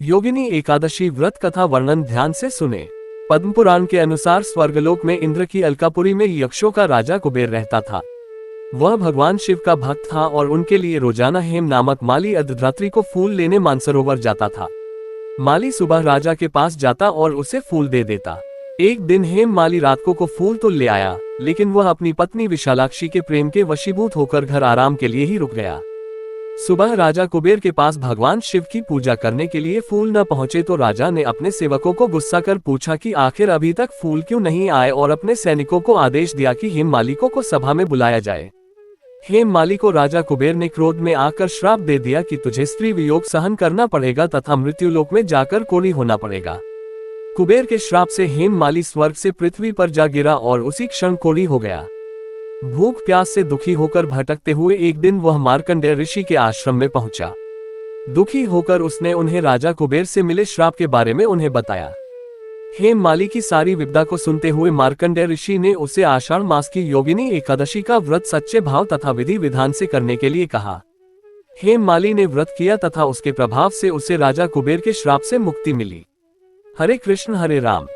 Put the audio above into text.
योगिनी एकादशी व्रत कथा वर्णन ध्यान से सुने। पद्म पुराण के अनुसार स्वर्गलोक में इंद्र की अलकापुरी में यक्षों का राजा कुबेर रहता था। वह भगवान शिव का भक्त था और उनके लिए रोजाना हेम नामक माली अर्धरात्रि को फूल लेने मानसरोवर जाता था। माली सुबह राजा के पास जाता और उसे फूल दे देता। एक दिन हेम माली रात को फूल तो ले आया, लेकिन वह अपनी पत्नी विशालाक्षी के प्रेम के वशीभूत होकर घर आराम के लिए ही रुक गया। सुबह राजा कुबेर के पास भगवान शिव की पूजा करने के लिए फूल न पहुंचे तो राजा ने अपने सेवकों को गुस्सा कर पूछा कि आखिर अभी तक फूल क्यों नहीं आए, और अपने सैनिकों को आदेश दिया कि हेम मालिकों को सभा में बुलाया जाए। हेम माली को राजा कुबेर ने क्रोध में आकर श्राप दे दिया कि तुझे स्त्री वियोग सहन करना पड़ेगा तथा मृत्युलोक में जाकर कोढ़ी होना पड़ेगा। कुबेर के श्राप से हेम माली स्वर्ग से पृथ्वी पर जा गिरा और उसी क्षण कोढ़ी हो गया। भूख प्यास से दुखी होकर भटकते हुए एक दिन वह मार्कंडेय ऋषि के आश्रम में पहुंचा। दुखी होकर उसने उन्हें राजा कुबेर से मिले श्राप के बारे में उन्हें बताया। हेम माली की सारी विपदा को सुनते हुए मार्कंडेय ऋषि ने उसे आषाढ़ मास की योगिनी एकादशी का व्रत सच्चे भाव तथा विधि विधान से करने के लिए कहा। हेम माली ने व्रत किया तथा उसके प्रभाव से उसे राजा कुबेर के श्राप से मुक्ति मिली। हरे कृष्ण हरे राम।